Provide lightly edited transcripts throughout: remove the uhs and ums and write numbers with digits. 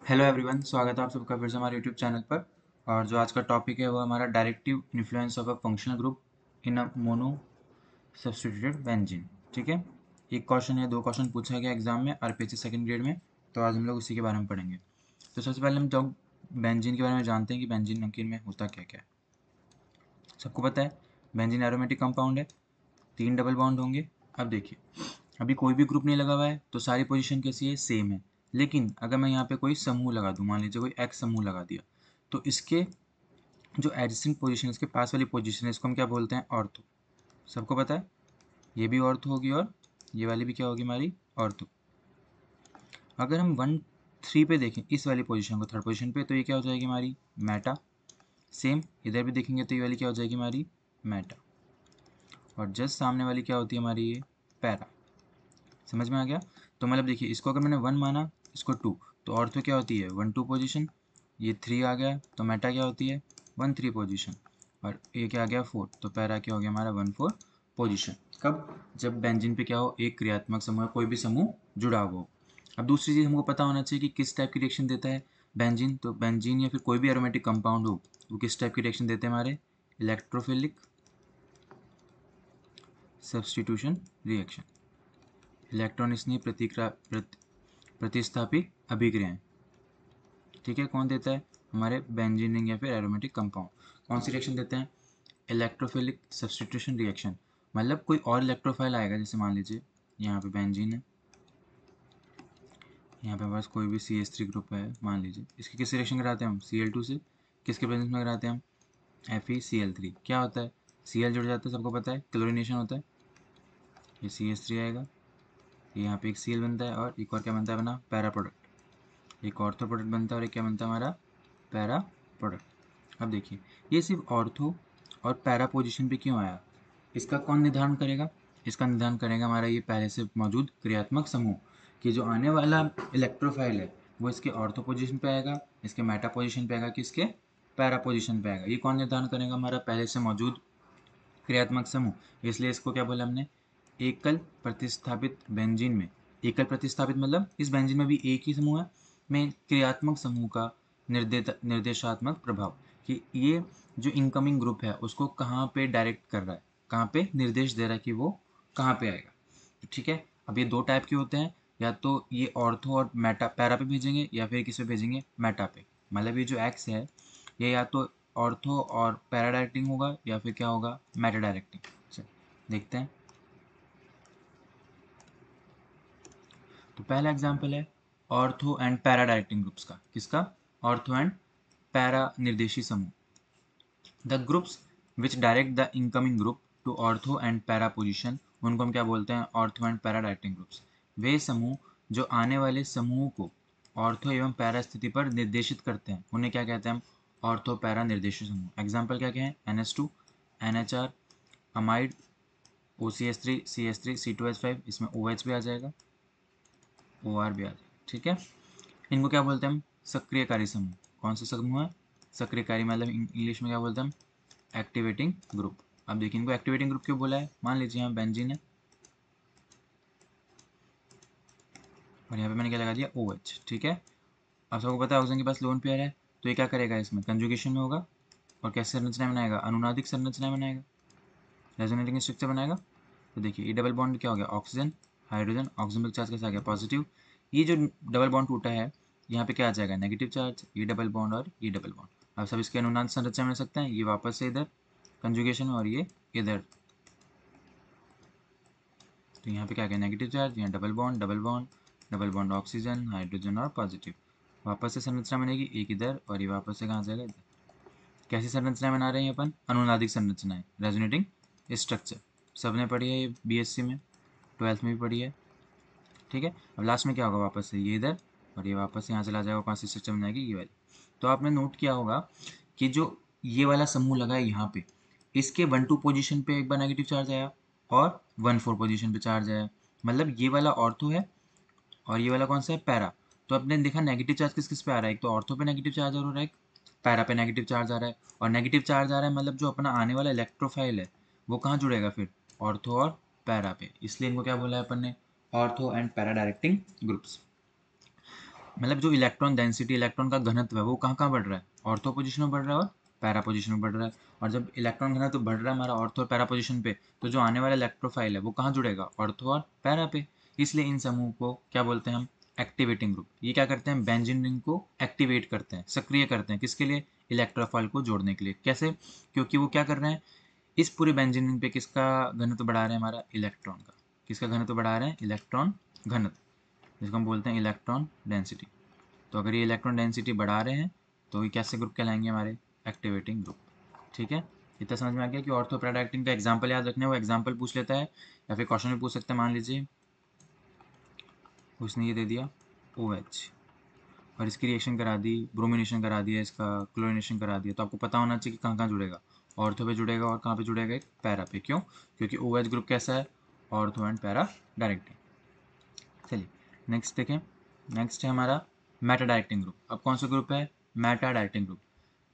Hello everyone, स्वागत है आप सबका फिर से हमारे यूट्यूब चैनल पर। और जो आज का टॉपिक है वो हमारा directive influence of a functional group in a mono substituted benzene. ठीक है, एक क्वेश्चन है, दो क्वेश्चन पूछा गया एग्जाम में आरपीएससी सेकंड ग्रेड में। तो आज हम लोग उसी के बारे में पढ़ेंगे। तो सबसे पहले हम जब बेंजीन के बारे में जानते हैं कि बेंजीन नमकीन में होता क्या क्या है। सबको पता है बेंजीन एरोमेटिक कंपाउंड है, 3 डबल बॉन्ड होंगे। अब देखिए, अभी कोई भी ग्रुप नहीं लगा हुआ है तो सारी पोजीशन कैसी है, सेम है। लेकिन अगर मैं यहाँ पे कोई समूह लगा दूँ, मान लीजिए कोई एक्स समूह लगा दिया, तो इसके जो एडजेसेंट पोजीशन, इसके पास वाली पोजीशन है, इसको हम क्या बोलते हैं, ऑर्थो। सबको पता है ये भी ऑर्थो होगी और ये वाली भी क्या होगी, हमारी ऑर्थो। अगर हम 1 3 पे देखें इस वाली पोजीशन को, थर्ड पोजीशन पे, तो ये क्या हो जाएगी हमारी मेटा। सेम इधर भी देखेंगे तो ये वाली क्या हो जाएगी हमारी मेटा। और जस्ट सामने वाली क्या होती है हमारी, ये पैरा। समझ में आ गया। तो मतलब देखिए, इसको अगर मैंने 1 माना, इसको 2, तो ऑर्थो क्या होती है 1 2 पोजीशन। ये 3 आ गया तो मेटा क्या होती है 1 3 पोजीशन। और ये क्या आ गया 4, तो पैरा क्या हो गया हमारा 1 4 पोजीशन। कब, जब बेंजीन पे क्या हो, एक क्रियात्मक समूह, कोई भी समूह जुड़ा हुआ हो। अब दूसरी चीज़ हमको पता होना चाहिए कि किस टाइप की रिएक्शन देता है बेंजीन। तो बेंजीन या फिर कोई भी एरोमेटिक कंपाउंड हो, वो किस टाइप की रिएक्शन देते हैं हमारे, इलेक्ट्रोफिलिक सब्स्टिट्यूशन रिएक्शन। इलेक्ट्रॉन स्नेह प्रतिस्थापी अभिक्रियाएं। ठीक है, कौन देता है, हमारे बेंजीन रिंग या फिर एरोमेटिक कंपाउंड। कौन सी रिएक्शन देते हैं, इलेक्ट्रोफिलिक सब्स्टिट्यूशन रिएक्शन। मतलब कोई और इलेक्ट्रोफाइल आएगा, जैसे मान लीजिए यहाँ पे बेंजीन है, यहाँ पे पास कोई भी CH3 ग्रुप है, मान लीजिए इसकी किस रिएक्शन कराते हैं हम, Cl2 से। किसके प्रेजेंस में कराते हैं हम, FeCl3। क्या होता है, Cl जुड़ जाता है, सबको पता है क्लोरीनेशन होता है। ये CH3 आएगा, ये यहाँ पे एक Cl बनता है और एक और क्या बनता है अपना पैरा प्रोडक्ट। एक ऑर्थो प्रोडक्ट बनता है और एक क्या बनता है हमारा पैरा प्रोडक्ट। अब देखिए, ये सिर्फ ऑर्थो और पैरा पोजीशन पे क्यों आया, इसका कौन निर्धारण करेगा, इसका निर्धारण करेगा हमारा ये पहले से मौजूद क्रियात्मक समूह। कि जो आने वाला इलेक्ट्रोफाइल है वो इसके ऑर्थो पोजीशन पे आएगा, इसके मेटा पोजीशन पे आएगा, किसके पैरा पोजीशन पे आएगा। ये कौन निर्धारण करेगा, हमारा पहले से मौजूद क्रियात्मक समूह। इसलिए इसको क्या बोला हमने, एकल प्रतिस्थापित बेंजीन में। एकल प्रतिस्थापित मतलब इस बेंजीन में भी एक ही समूह है, में क्रियात्मक समूह का निर्देशात्मक प्रभाव। कि ये जो इनकमिंग ग्रुप है उसको कहाँ पे डायरेक्ट कर रहा है, कहाँ पे निर्देश दे रहा है कि वो कहाँ पे आएगा। ठीक है, अब ये दो टाइप के होते हैं, या तो ये ऑर्थो और मेटा पैरा पे भेजेंगे या फिर किस पे भेजेंगे, मेटा पे। मतलब ये जो एक्स है ये या तो ऑर्थो और पैरा डायरेक्टिंग होगा या फिर क्या होगा, मेटा डायरेक्टिंग। चल देखते हैं। तो पहला एग्जांपल है ortho and para directing groups का। किसका, ऑर्थो एंड पैरा निर्देशी समूह। The groups which direct the incoming group to ortho and para position, उनको हम क्या बोलते हैं, ortho and para directing groups. वे समूह जो आने वाले समूह को ऑर्थो एवं पैरा स्थिति पर निर्देशित करते हैं, उन्हें क्या कहते हैं हम, ऑर्थो पैरा निर्देशी समूह। एग्जाम्पल क्या क्या है, NH2, NHR, amide, OCH3, CH3, C2H5, इसमें OH भी आ जाएगा, OR भी आ जाएगा। ठीक है, इनको क्या बोलते हैं हम, सक्रियकारी समूह। कौन सा समूह है, सक्रियकारी, मतलब इंग्लिश में क्या बोलते हैं हम, एक्टिवेटिंग ग्रुप। अब देखिए, इनको एक्टिवेटिंग ग्रुप क्यों बोला है, मान लीजिए यहाँ बेंजीन है और यहाँ पे मैंने क्या लगा दिया OH। ठीक है, अब सबको पता है ऑक्सीजन के पास लोन पेयर है, तो ये क्या करेगा, इसमें कंजुगेशन में होगा और कैसे संरचना बनाएगा, अनुनादिक संरचना बनाएगा, रेजोनेटिंग स्ट्रक्चर बनाएगा। तो देखिए, ये डबल बॉन्ड क्या हो गया, ऑक्सीजन हाइड्रोजन, ऑक्सीजन पर चार्ज कैसे आ गया, पॉजिटिव। ये जो डबल बॉन्ड टूटा है, यहाँ पे क्या आ जाएगा, नेगेटिव चार्ज। ये डबल बॉन्ड और ये डबल बॉन्ड, अब सब इसके अनुनाद संरचना बना सकते हैं। ये वापस से इधर कंजुगेशन में और ये इधर। तो यहाँ पे क्या गया, नेगेटिव चार्ज, यहाँ double bond double bond double bond, oxygen hydrogen और पॉजिटिव। वापस से संरचना बनेगी, एक इधर और ये वापस से कहाँ जाएगा, इधर। कैसी संरचना बना रहे हैं अपन, अनुनादिक संरचनाएं, रेजोनेटिंग स्ट्रक्चर। सबने पढ़ी है ये BSc में, 12th में भी पढ़ी है। ठीक है, अब लास्ट में क्या होगा, वापस से ये इधर और ये वापस यहाँ चला जाएगा, कौन सी स्ट्रक्चर बन जाएगी, ये वाली। तो आपने नोट किया होगा कि जो ये वाला समूह लगा है यहाँ पे, इसके 1 2 पोजीशन पे एक बार नेगेटिव चार्ज आया और 1 4 पोजीशन पे चार्ज आया। मतलब ये वाला ऑर्थो है और ये वाला कौन सा है, पैरा। तो आपने देखा नेगेटिव चार्ज किस किस पे आ रहा है, एक तो ऑर्थो पे नेगेटिव चार्ज हो रहा है, एक पैरा पे नेगेटिव चार्ज आ रहा है। और नेगेटिव चार्ज आ रहा है मतलब जो अपना आने वाला इलेक्ट्रोफाइल है वो कहाँ जुड़ेगा फिर, ऑर्थो और पैरा पे। इसलिए इनको क्या बोला है अपन ने, ortho and para directing groups. मतलब जो इलेक्ट्रॉन डेंसिटी, इलेक्ट्रॉन का घनत्व है वो कहाँ कहाँ बढ़ रहा है, ऑर्थो पोजिशन में बढ़ रहा है और पैरा पोजिशन में बढ़ रहा है। और जब इलेक्ट्रॉन घनत्व बढ़ रहा है हमारा ऑर्थो और पैरा पोजिशन पे, तो जो आने वाला इलेक्ट्रोफाइल है वो कहाँ जुड़ेगा, ऑर्थो और पैरा पे। इसलिए इन समूह को क्या बोलते हैं हम, एक्टिवेटिंग ग्रुप। ये क्या करते हैं, बेंजीन रिंग को एक्टिवेट करते हैं, सक्रिय करते हैं, किसके लिए, इलेक्ट्रोफाइल को जोड़ने के लिए। कैसे, क्योंकि वो क्या कर रहे हैं, इस पूरे बेंजीन रिंग पे किसका घनत्व बढ़ा रहे हैं, हमारा इलेक्ट्रॉन का। किसका घनत्व बढ़ा रहे हैं, इलेक्ट्रॉन घनत्व, जिसको हम बोलते हैं इलेक्ट्रॉन डेंसिटी। तो अगर ये इलेक्ट्रॉन डेंसिटी बढ़ा रहे हैं तो ये कैसे ग्रुप कहलाएंगे, हमारे एक्टिवेटिंग ग्रुप। ठीक है, इतना समझ में आ गया कि ऑर्थो पैरा एक्टिंग का एग्जाम्पल याद रखना है, वो एग्जाम्पल पूछ लेता है या फिर क्वेश्चन भी पूछ सकते हैं। मान लीजिए उसने ये दे दिया OH और इसकी रिएक्शन करा दी, ब्रोमिनेशन करा दिया, इसका क्लोरिनेशन करा दिया, तो आपको पता होना चाहिए कि कहाँ कहाँ जुड़ेगा, ऑर्थो पे जुड़ेगा और कहाँ पे जुड़ेगा, एक पैरा पे। क्यों, क्योंकि OH ग्रुप कैसा है, ऑर्थो एंड पैरा डायरेक्टिंग। चलिए नेक्स्ट देखें, नेक्स्ट है हमारा मेटा डायरेक्टिंग ग्रुप। अब कौन सा ग्रुप है, meta directing group,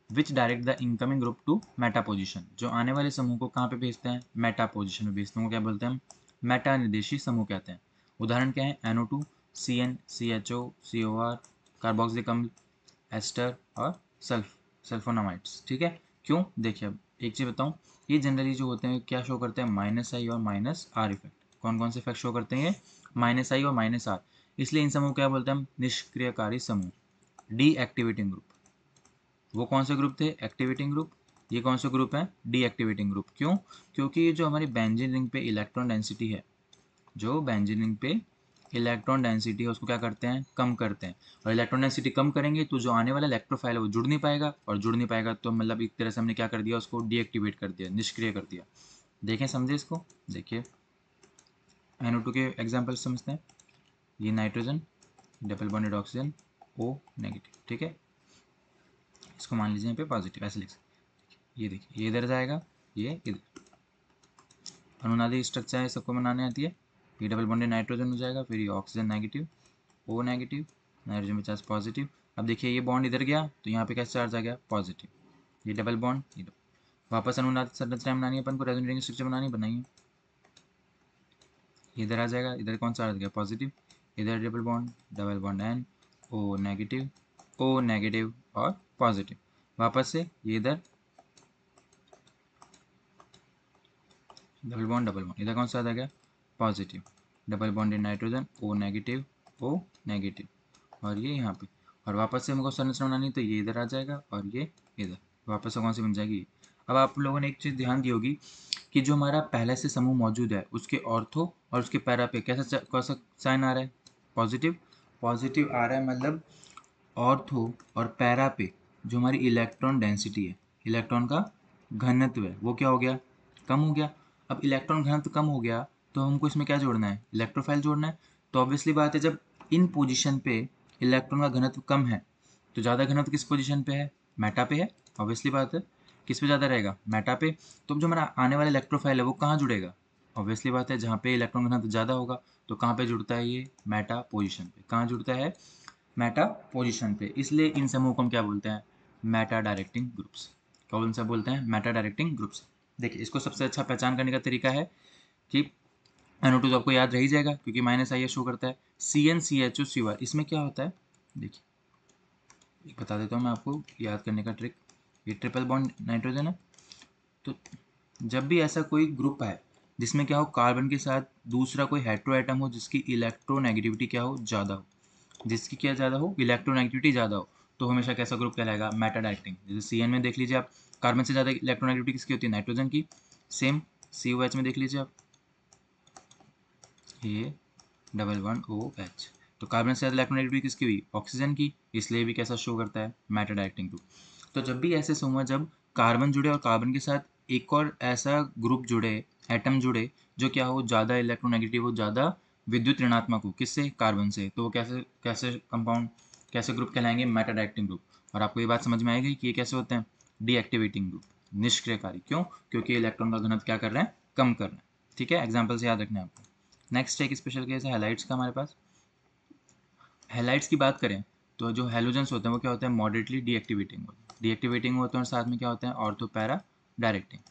which direct the incoming group to meta position. जो आने वाले समूह को कहाँ पे भेजते हैं, मेटा पोजिशन में भेजते हैं, वो क्या बोलते हैं हम, मेटा निर्देशी समूह कहते हैं। उदाहरण क्या है, NO2, CN, CHO, COR, carboxylic अम्ल, एस्टर और सल्फोनामाइड्स। ठीक है, क्यों, देखिए अब एक चीज़ बताऊँ, ये जनरली जो होते हैं क्या शो करते हैं, -I और -R इफेक्ट। कौन कौन से इफेक्ट शो करते हैं ये, -I और -R। इसलिए इन समूह क्या बोलते हैं हम, निष्क्रियकारी समूह, डीएक्टिवेटिंग ग्रुप। वो कौन से ग्रुप थे, एक्टिवेटिंग ग्रुप। ये कौन सा ग्रुप है, डीएक्टिवेटिंग ग्रुप। क्यों, क्योंकि ये जो हमारी बेंजीन रिंग पे इलेक्ट्रॉन डेंसिटी है, जो बेंजीन रिंग पे इलेक्ट्रॉन डेंसिटी है उसको क्या करते हैं, कम करते हैं। और इलेक्ट्रॉन डेंसिटी कम करेंगे तो जो आने वाला इलेक्ट्रोफाइल है वो जुड़ नहीं पाएगा, और जुड़ नहीं पाएगा तो मतलब एक तरह से हमने क्या कर दिया, उसको डीएक्टिवेट कर दिया, निष्क्रिय कर दिया। देखें, समझे इसको, देखिए NO2 के एग्जाम्पल समझते हैं। ये nitrogen, double bonded oxygen, O negative. ठीक है, इसको मान लीजिए यहाँ पे पॉजिटिव, ऐसे लिख सकते। ये देखिए, ये इधर जाएगा, ये इधर। अनुनादी स्ट्रक्चर है, सबको बनाने आती है। ये डबल बॉन्डेड नाइट्रोजन हो जाएगा, फिर ये oxygen negative, O negative, nitrogen 50 positive. अब देखिए ये बॉन्ड इधर गया तो यहाँ पे कैसे चार्ज आ गया, पॉजिटिव। ये डबल बॉन्ड, ये दो। वापस अनुनाद संरचना बनानी है अपन को, रेजोनेटिंग स्ट्रक्चर बनानी, बनाइए। इधर आ जाएगा, इधर कौन सा आ गया, पॉजिटिव। इधर double bond N, O negative और पॉजिटिव। वापस से ये इधर डबल बॉन्ड, इधर कौन सा आ गया, positive. Double bonded nitrogen, O negative और ये यहाँ पे। और वापस से हमको संरचना बनानी, तो ये इधर आ जाएगा और ये इधर, वापस से कौन सी बन जाएगी। अब आप लोगों ने एक चीज़ ध्यान दी होगी कि जो हमारा पहले से समूह मौजूद है उसके ऑर्थो और उसके पैरा पे कैसा साइन आ रहा है, पॉजिटिव। पॉजिटिव आ रहा है, मतलब ऑर्थो और पैरा पे जो हमारी इलेक्ट्रॉन डेंसिटी है, इलेक्ट्रॉन का घनत्व है, वो क्या हो गया, कम हो गया। अब इलेक्ट्रॉन घनत्व कम हो गया तो हमको इसमें क्या जोड़ना है, इलेक्ट्रोफाइल जोड़ना है। तो ऑब्वियसली बात है, जब इन पोजीशन पे इलेक्ट्रॉन का घनत्व कम है तो ज़्यादा घनत्व किस पोजीशन पे है, मेटा पे है। ऑब्वियसली बात है, किस पे ज़्यादा रहेगा, मेटा पे। तो जो हमारा आने वाला इलेक्ट्रोफाइल है वो कहाँ जुड़ेगा, ऑब्वियसली बात है जहाँ पे इलेक्ट्रॉन घनत्व ज़्यादा होगा। तो कहाँ पे जुड़ता है, ये मेटा पोजीशन पे। कहाँ जुड़ता है, मेटा पोजीशन पे। इसलिए इन समूह को हम क्या बोलते हैं, मेटा डायरेक्टिंग ग्रुप्स। कौन सा बोलते हैं, मेटा डायरेक्टिंग ग्रुप्स। देखिए इसको सबसे अच्छा पहचान करने का तरीका है कि NO2 तो आपको याद रह ही जाएगा क्योंकि -I शो करता है। CN, CHO, COR, इसमें क्या होता है, देखिए बता देता हूँ मैं आपको याद करने का ट्रिक। ये ट्रिपल बॉन्ड नाइट्रोजन है, तो जब भी ऐसा कोई ग्रुप है जिसमें क्या हो, कार्बन के साथ दूसरा कोई हेटेरो एटम हो जिसकी इलेक्ट्रोनेगेटिविटी क्या हो, ज़्यादा हो, जिसकी क्या ज़्यादा हो, इलेक्ट्रोनेगेटिविटी ज़्यादा हो, तो हमेशा कैसा ग्रुप कहलाएगा, मेटा डायरेक्टिंग। जैसे CN में देख लीजिए आप, कार्बन से ज़्यादा इलेक्ट्रोनेगेटिविटी किसकी होती है, नाइट्रोजन की। सेम COH में देख लीजिए आप, ये डबल वन OH, तो कार्बन से ज़्यादा इलेक्ट्रोनेगेटिविटी किसकी हुई, ऑक्सीजन की। इसलिए भी कैसा शो करता है, मेटा डायरेक्टिंग ग्रुप। तो जब भी ऐसे समूह जब कार्बन जुड़े और कार्बन के साथ एक और ऐसा ग्रुप जुड़े, एटम जुड़े जो क्या हो, ज़्यादा इलेक्ट्रोनेगेटिव हो, ज़्यादा विद्युत ऋणात्मक हो, किससे, कार्बन से, तो वो कैसे कैसे कंपाउंड, कैसे ग्रुप कहलाएंगे, मेटा डायरेक्टिंग ग्रुप। और आपको ये बात समझ में आएगी कि ये कैसे होते हैं, डीएक्टिवेटिंग ग्रुप, निष्क्रियकारी। क्यों, क्योंकि इलेक्ट्रॉन का घनत्व क्या कर रहे हैं, कम कर रहे हैं। ठीक है, एग्जाम्पल से याद रखना है आपको। नेक्स्ट एक स्पेशल केस है हैलाइड्स का हमारे पास। हैलाइड्स की बात करें तो जो हैलोजेंस होते हैं वो क्या होते हैं, मॉडरेटली डीएक्टिवेटिंग होते हैं और साथ में क्या होते हैं, ऑर्थो पैरा डायरेक्टिंग।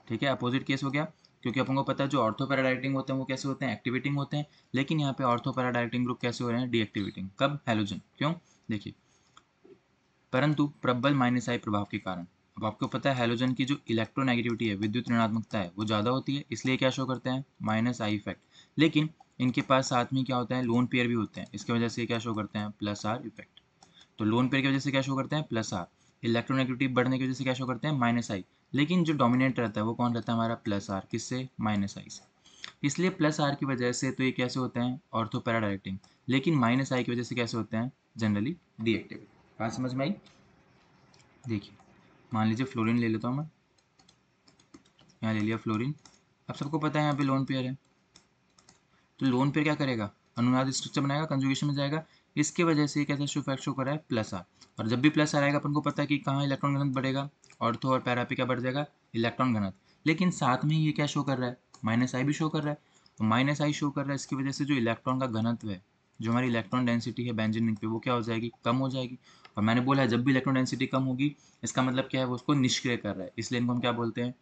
ठीक है, अपोजिट केस हो गया क्योंकि अपन को पता है जो ऑर्थो पैरा डायरेक्टिंग होते हैं वो कैसे होते हैं, एक्टिवेटिंग होते हैं, लेकिन यहाँ पे ऑर्थो पैरा डायरेक्टिंग ग्रुप कैसे हो रहे हैं, डीएक्टिवेटिंग। कब, हैलोजन। क्यों, देखिए, परंतु प्रबल माइनस आई प्रभाव के कारण। अब आपको पता है हैलोजन की जो इलेक्ट्रोनेगेटिविटी है, विद्युत ऋणात्मकता है, वो ज़्यादा होती है, इसलिए क्या शो करते हैं, माइनस आई इफेक्ट। लेकिन इनके पास साथ में क्या होता है, लोन पेयर भी होते हैं, इसकी वजह से क्या शो करते हैं, प्लस आर इफेक्ट। तो लोन पेयर की वजह से क्या शो करते हैं, प्लस आर। इलेक्ट्रोनेगेटिविटी बढ़ने की वजह से क्या शो करते हैं, माइनस आई। लेकिन जो डोमिनेट रहता है वो कौन रहता है हमारा, प्लस आर। किससे, माइनस आई से। इसलिए प्लस आर की वजह से तो ये कैसे होते हैं, ऑर्थो पैरा डायरेक्टिंग। लेकिन माइनस आई की वजह से कैसे होते हैं, जनरली डीएक्टिवेट। बात समझ में आई। देखिए, मान लीजिए फ्लोरीन ले लेता हूँ मैं, यहाँ ले लिया फ्लोरीन। अब सबको पता है यहाँ पे लोन पेयर है, तो लोन पेयर क्या करेगा, अनुनाद स्ट्रक्चर बनाएगा, कंजुगेशन में जाएगा। इसकी वजह से कैसा शो फैक्ट शो कर रहा है, प्लस आर। और जब भी प्लस आर आएगा अपन को पता है कि कहाँ इलेक्ट्रॉन घनत्व बढ़ेगा, ऑर्थो और पैरा पे क्या बढ़ जाएगा, इलेक्ट्रॉन घनत्व। लेकिन साथ में ये क्या शो कर रहा है, माइनस आई भी शो कर रहा है। तो माइनस आई शो कर रहा है, इसकी वजह से जो इलेक्ट्रॉन का घनत्व है, जो हमारी इलेक्ट्रॉन डेंसिटी है बेंजीन रिंग पे, वो क्या हो जाएगी, कम हो जाएगी। और मैंने बोला है जब भी इलेक्ट्रॉन डेंसिटी कम होगी, इसका मतलब क्या है, वो उसको निष्क्रिय कर रहा है, इसलिए इनको हम क्या बोलते हैं,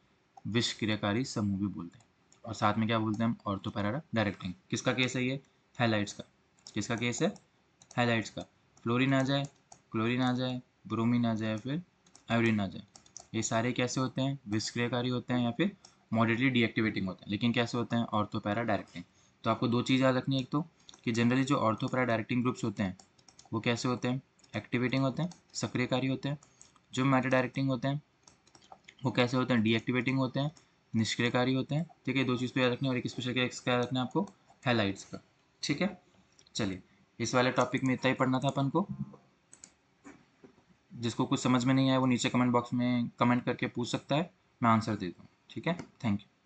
विषक्रियकारी समूह भी बोलते हैं। और साथ में क्या बोलते हैं हम, ऑर्थो पैरा डायरेक्टिंग। किसका केस है ये, हैलाइड्स का। किसका केस है, हैलाइड्स का। फ्लोरीन आ जाए, क्लोरीन आ जाए, ब्रोमीन आ जाए, फिर आयोडीन आ जाए, ये सारे कैसे होते हैं, विषक्रियकारी होते हैं या फिर मॉडरेटली डीएक्टिवेटिंग होते हैं। लेकिन कैसे होते हैं, ऑर्थो पैरा डायरेक्टिंग। तो आपको दो चीज़ याद रखनी है, एक तो कि जनरली जो ऑर्थो पैरा डायरेक्टिंग ग्रुप्स होते हैं वो कैसे होते हैं, एक्टिवेटिंग होते हैं, सक्रियकारी होते हैं। जो मैटर डायरेक्टिंग होते हैं वो कैसे होते हैं, डीएक्टिवेटिंग होते हैं, निष्क्रियकारी होते हैं। ठीक है, दो चीज़ तो याद रखनी है। और एक स्पेशल केस क्या याद रखना है आपको, हैलाइड्स का। ठीक है, चलिए, इस वाले टॉपिक में इतना ही पढ़ना था अपन को। जिसको कुछ समझ में नहीं आया वो नीचे कमेंट बॉक्स में कमेंट करके पूछ सकता है, मैं आंसर देता हूँ। ठीक है, थैंक यू।